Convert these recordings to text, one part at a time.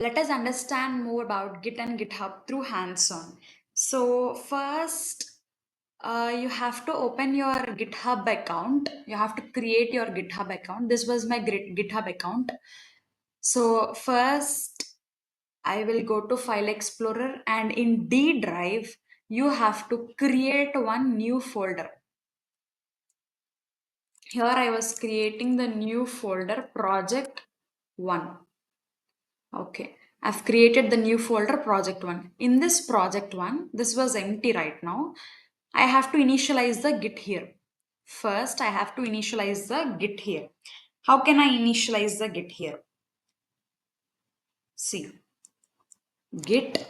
Let us understand more about Git and GitHub through hands-on. So first, you have to open your GitHub account. You have to create your GitHub account. This was my GitHub account. So first, I will go to File Explorer, and in D drive, you have to create one new folder. Here I was creating the new folder project 1. Okay, I've created the new folder project 1. In this project 1, this was empty right now. I have to initialize the Git here. First, I have to initialize the Git here. How can I initialize the Git here? See, Git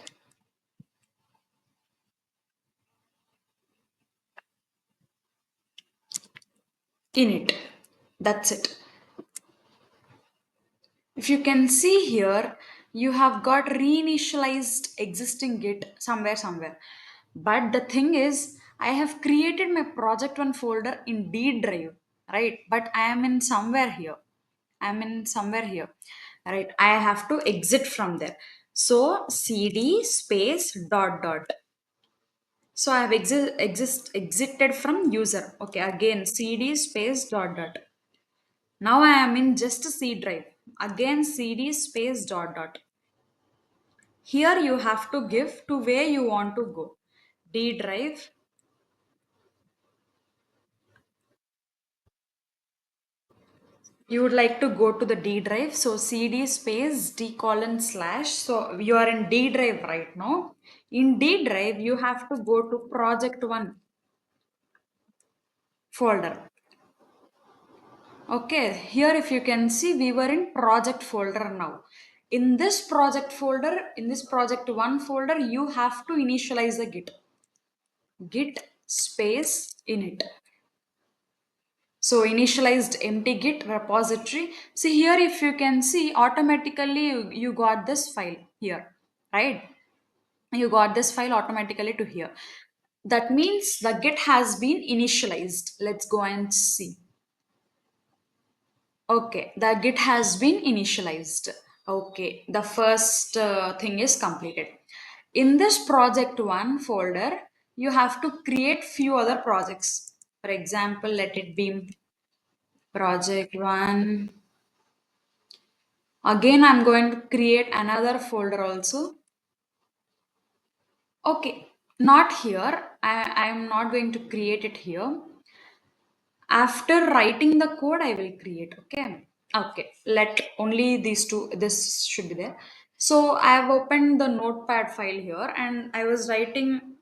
init. That's it. If you can see here, you have got reinitialized existing Git somewhere. But the thing is, I have created my project one folder in D drive, right? But I am in somewhere here. I'm in somewhere here, right? I have to exit from there. So cd space dot dot. So I have exited from user. Okay, again cd space dot dot. Now I am in just C drive. Again cd space dot dot. Here you have to give to where you want to go. D drive. You would like to go to the D drive. So cd space d colon slash. So you are in D drive right now. In D drive, you have to go to project one folder. Okay, here if you can see, we were in project folder now. In this project folder, in this project one folder, you have to initialize the Git space init. So initialized empty Git repository. See here, if you can see, automatically you got this file here, right? You got this file automatically to here. That means the Git has been initialized. Let's go and see. Okay, the Git has been initialized. Okay, the first thing is completed. In this project one folder, you have to create few other projects. For example, let it be project one. Again, I'm going to create another folder also. Okay, not here. I am not going to create it here. After writing the code, I will create. Okay. Okay. Let only these two, this should be there. So I have opened the notepad file here and I was writing,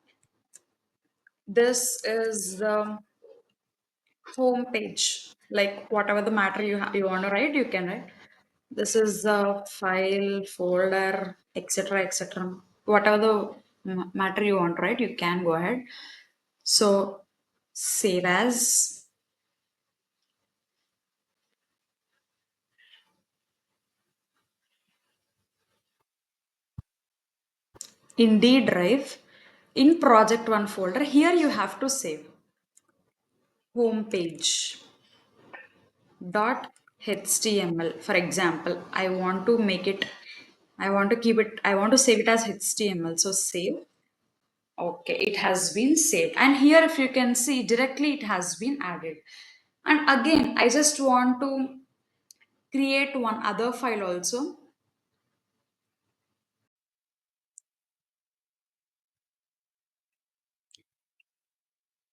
this is the home page. Like whatever the matter you want to write, you can write. This is the file, folder, etc. etc. Whatever the matter you want to write, you can go ahead. So save as. In D drive, in project one folder, here you have to save home page dot html. For example, I want to make it, I want to keep it, I want to save it as html. So save. Okay, it has been saved. And here, if you can see, directly it has been added. And again, I just want to create one other file also.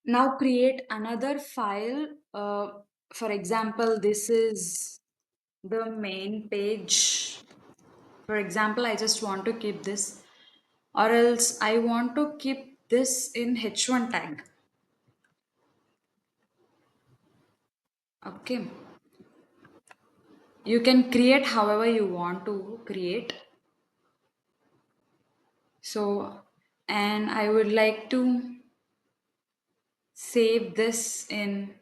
Now create another file. For example, this is the main page. For example, I just want to keep this, or else I want to keep this in h1 tag. Okay, you can create however you want to create. So, and I would like to save this in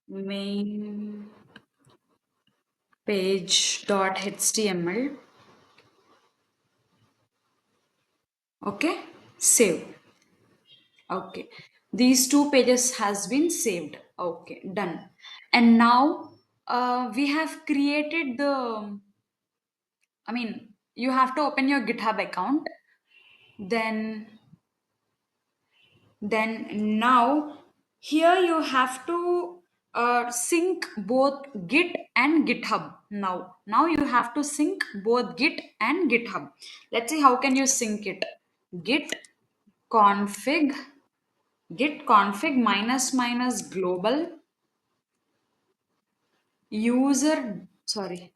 main page.html. Okay, save. Okay, these two pages has been saved. Okay, done. And now we have created the I mean, you have to open your GitHub account. Then, now here you have to sync both Git and GitHub. Now you have to sync both Git and GitHub. Let's see how can you sync it. Git config, Git config minus minus global user, sorry,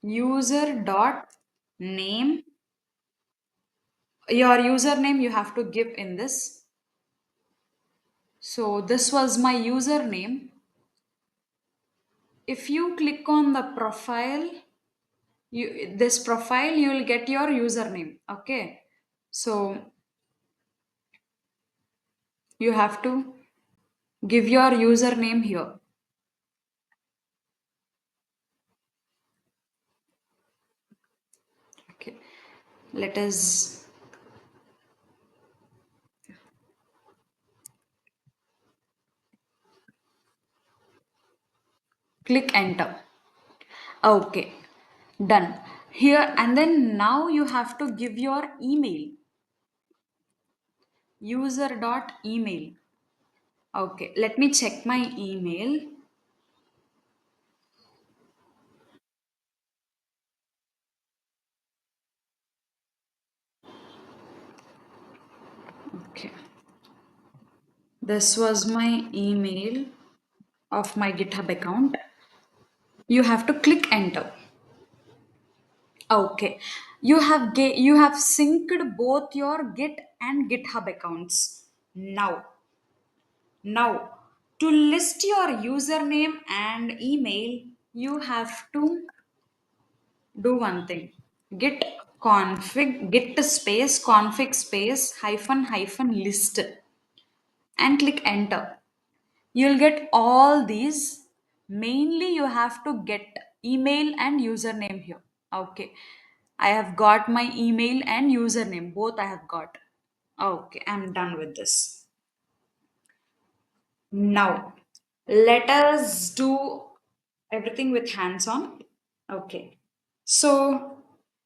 user dot name. Your username you have to give in this. So this was my username. If you click on the profile, this profile, you will get your username. Okay, so you have to give your username here. Okay, let us click enter. Okay, done. Here and then now you have to give your email, user.email. Okay, let me check my email. Okay, this was my email of my GitHub account. You have to click enter. Okay, you have synced both your Git and GitHub accounts. Now to list your username and email, you have to do one thing. Git git space config space hyphen hyphen list and click enter. You'll get all these. Mainly, you have to get email and username here. Okay. I have got my email and username. Both I have got. Okay. I'm done with this. Now, let us do everything with hands on. Okay. So,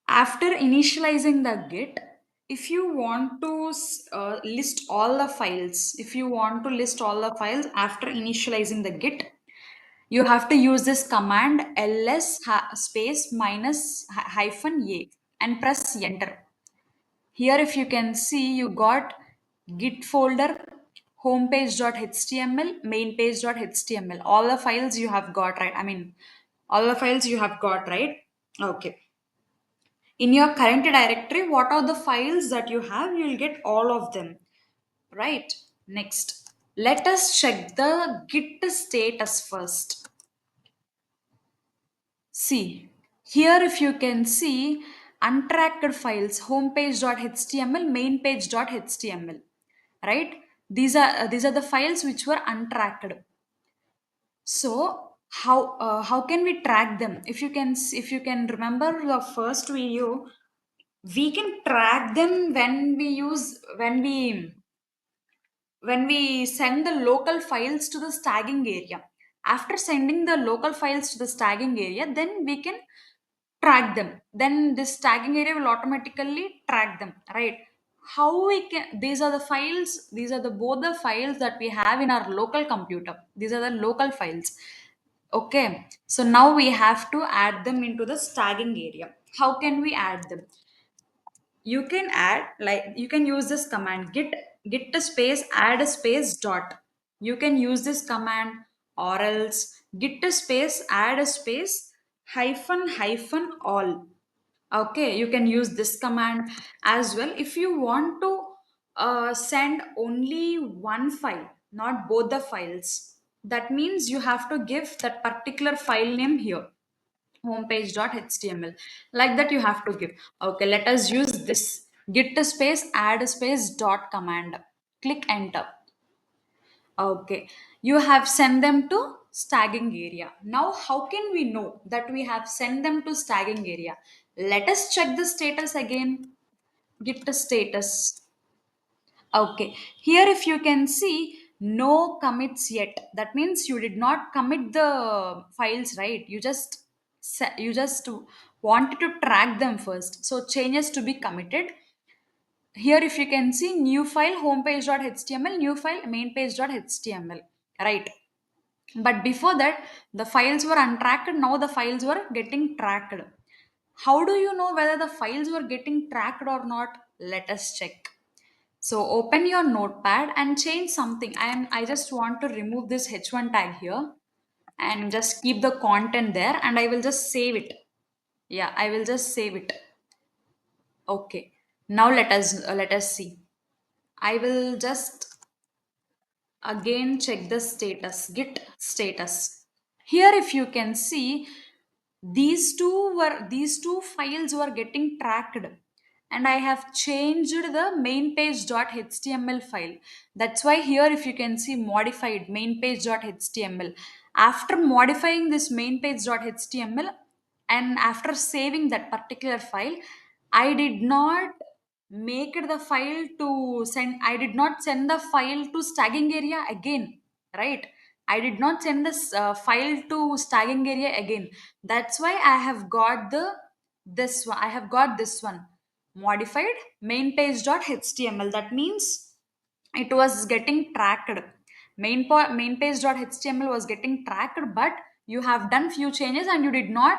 after initializing the Git, if you want to list all the files, if you want to list all the files after initializing the Git, you have to use this command ls space minus hyphen a and press enter. Here, if you can see, you got git folder, homepage.html, mainpage.html. All the files you have got, right? I mean, all the files you have got, right? Okay. In your current directory, what are the files that you have? You will get all of them, right? Next, let us check the git status first. See, here if you can see untracked files, homepage.html, mainpage.html, right? These are the files which were untracked. So how can we track them? If you can remember the first video, we can track them when we send the local files to the staging area. After sending the local files to the staging area, then we can track them. Then this tagging area will automatically track them, right? How we can, these are the files, these are the both the files that we have in our local computer. These are the local files. Okay, so now we have to add them into the tagging area. How can we add them? You can add, like, you can use this command git a space add a space dot. You can use this command, or else git a space add a space hyphen hyphen all. Okay, you can use this command as well if you want to send only one file, not both the files. That means you have to give that particular file name here, homepage.html, like that you have to give. Okay, let us use this git a space add a space dot command. Click enter. Okay, you have sent them to staging area. Now how can we know that we have sent them to staging area? Let us check the status again. Git the status. Okay, here if you can see no commits yet, that means you did not commit the files, right? You just wanted to track them first. So changes to be committed. Here, if you can see, new file homepage.html, new file mainpage.html, right? But before that, the files were untracked. Now the files were getting tracked. How do you know whether the files were getting tracked or not? Let us check. So open your notepad and change something. I just want to remove this h1 tag here and just keep the content there, and I will just save it. Yeah, I will just save it. Okay. Now let us see. I will just again check the status, git status. Here if you can see, these two files were getting tracked, and I have changed the main page.html file. That's why here if you can see, modified main page.html. After modifying this main page.html and after saving that particular file, I did not make it the file to send I did not send the file to staging area again, right? I did not send this file to staging area again. That's why I have got this one, modified main page.html. That means it was getting tracked. Main page.html was getting tracked, but you have done few changes and you did not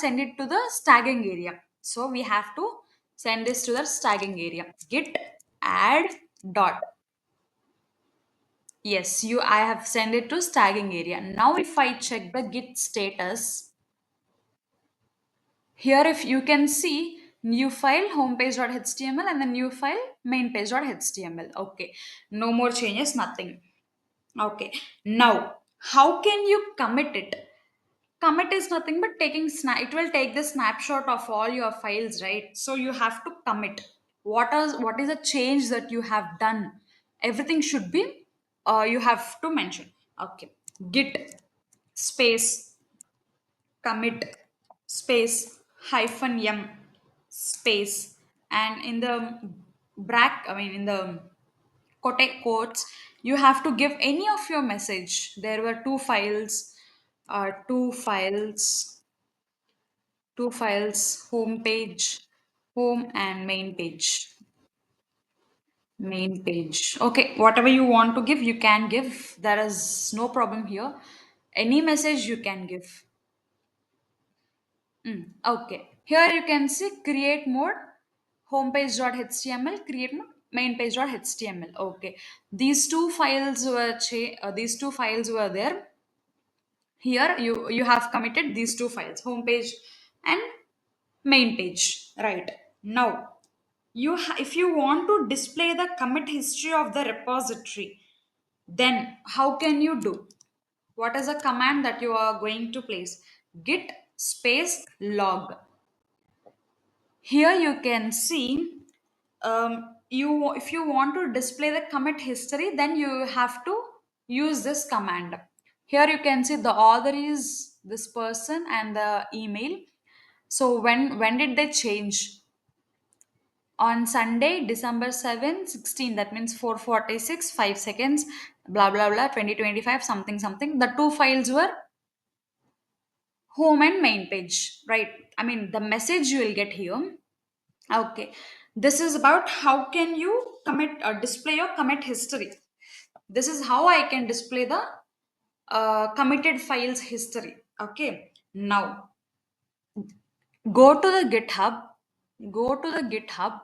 send it to the staging area. So we have to send this to the staging area. Git add dot. Yes, I have sent it to staging area. Now if I check the git status, here if you can see, new file homepage.html and the new file mainpage.html. Okay, no more changes, nothing. Okay, now how can you commit it? Commit is nothing but it will take the snapshot of all your files, right? So you have to commit. What is a change that you have done? Everything should be you have to mention. Okay, git space commit space hyphen m space, and in the in the quotes, you have to give any of your message. There were two files, home page, home and main page. Okay, whatever you want to give, you can give. There is no problem here. Any message you can give. Okay, here you can see create mode, homepage.html, create mode, mainpage.html. Okay, these two files were there. Here you have committed these two files, homepage and main page, right? Now if you want to display the commit history of the repository, then how can you do? What is a command that you are going to place? Git space log. Here you can see, you if you want to display the commit history, then you have to use this command. Here you can see the author is this person and the email. So when did they change? On Sunday, December 7, 16. That means 4:46, 5 seconds, blah blah blah, 2025, something something. The two files were home and main page, right? I mean the message you will get here. Okay, this is about how can you commit or display your commit history. This is how I can display the committed files history. Okay, now go to the GitHub, go to the GitHub,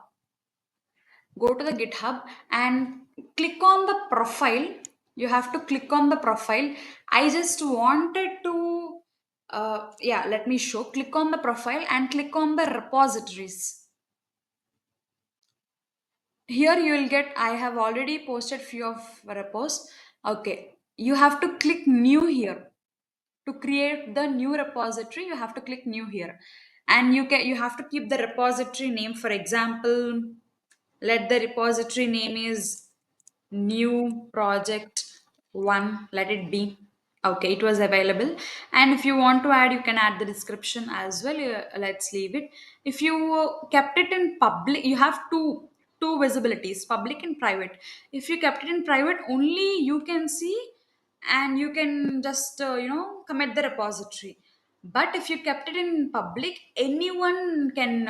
go to the GitHub and click on the profile. You have to click on the profile. I just wanted to, yeah, let me show. Click on the profile and click on the repositories. Here you will get, I have already posted few of repos. Okay, you have to click new here. To create the new repository, you have to click new here, and you have to keep the repository name. For example, let the repository name is new project one, let it be. Okay, it was available. And if you want to add, you can add the description as well. Let's leave it. If you kept it in public, you have two visibilities, public and private. If you kept it in private, only you can see, and you can just commit the repository. But if you kept it in public, anyone can,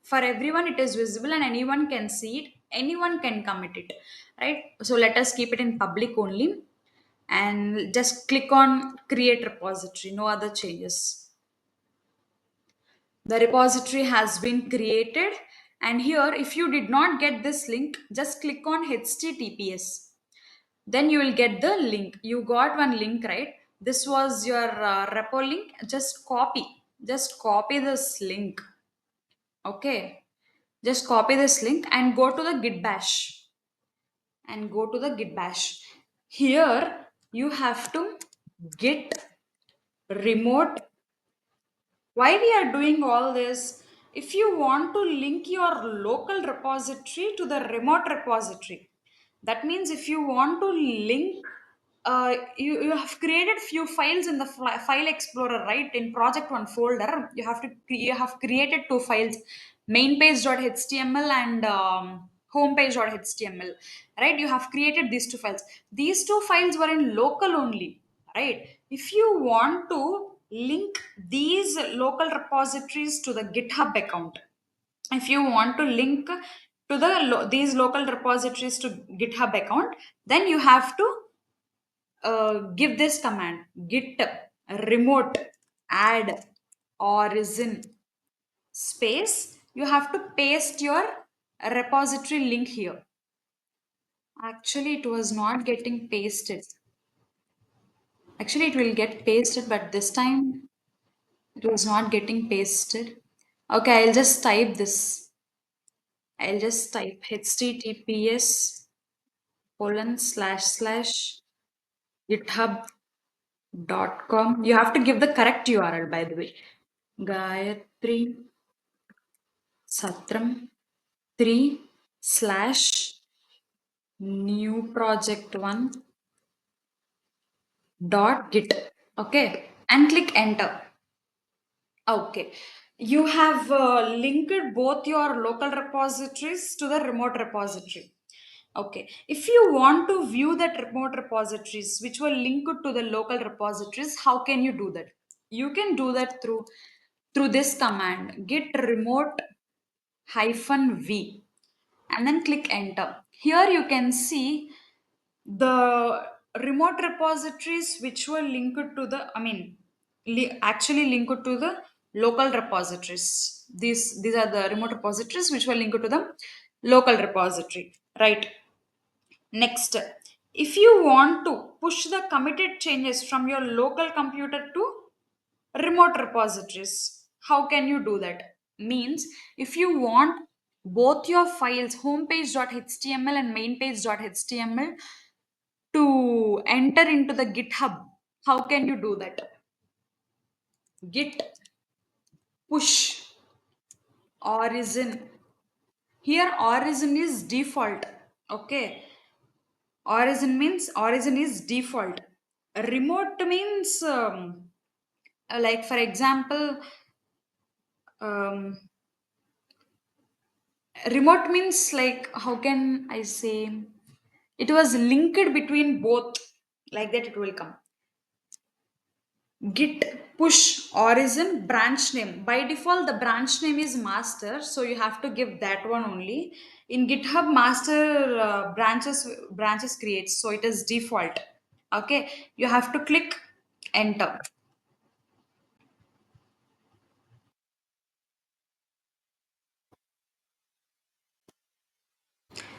for everyone, it is visible and anyone can see it, anyone can commit it, right? So let us keep it in public only and just click on create repository, no other changes. The repository has been created, and here, if you did not get this link, just click on HTTPS. Then you will get the link. You got one link, right? This was your repo link. Just copy this link. Okay, just copy this link and go to the git bash, here you have to git remote. Why we are doing all this? If you want to link your local repository to the remote repository, that means if you want to link, you have created few files in the file explorer, right? In project one folder, you have created two files, main page.html and home page.html, right? You have created these two files. These two files were in local only, right? If you want to link these local repositories to the GitHub account, if you want to link to these local repositories to GitHub account, then you have to give this command: git remote add origin space. You have to paste your repository link here. Actually, it was not getting pasted. Actually, it will get pasted, but this time it was not getting pasted. Okay, I'll just type this. I'll just type https colon slash slash github.com. You have to give the correct URL, by the way. Gayatri Satram 3 slash new project 1 dot git. Okay, and click enter. Okay, you have linked both your local repositories to the remote repository. Okay, if you want to view that remote repositories which were linked to the local repositories, how can you do that? You can do that through this command: git remote hyphen v, and then click enter. Here you can see the remote repositories which were linked to the, I mean, actually linked to the local repositories. These are the remote repositories which were linked to the local repository, right? Next, if you want to push the committed changes from your local computer to remote repositories, how can you do that? Means, if you want both your files, homepage.html and mainpage.html, to enter into the GitHub, how can you do that? Git push origin. Here, origin is default. Okay, origin is default. Remote means, like for example, um, remote means, like, how can I say? It was linked between both. Like that, it will come. Git push origin branch name. By default the branch name is master, so you have to give that one only. In GitHub, master branches creates, so it is default. Okay, you have to click enter.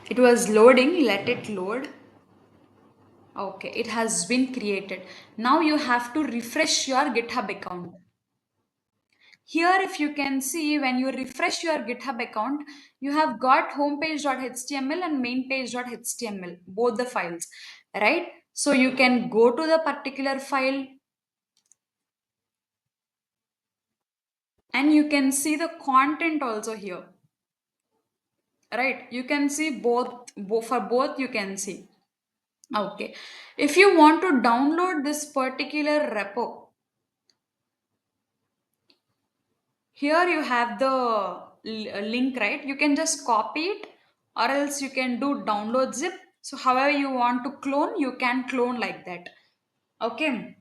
It was loading, let it load. Okay, it has been created. Now you have to refresh your GitHub account. Here, if you can see, when you refresh your GitHub account, you have got homepage.html and mainpage.html, both the files, right? So you can go to the particular file and you can see the content also here, right? You can see for both you can see. Okay. If you want to download this particular repo, here you have the link, right? You can just copy it, or else you can do download zip. So however you want to clone, you can clone like that. Okay,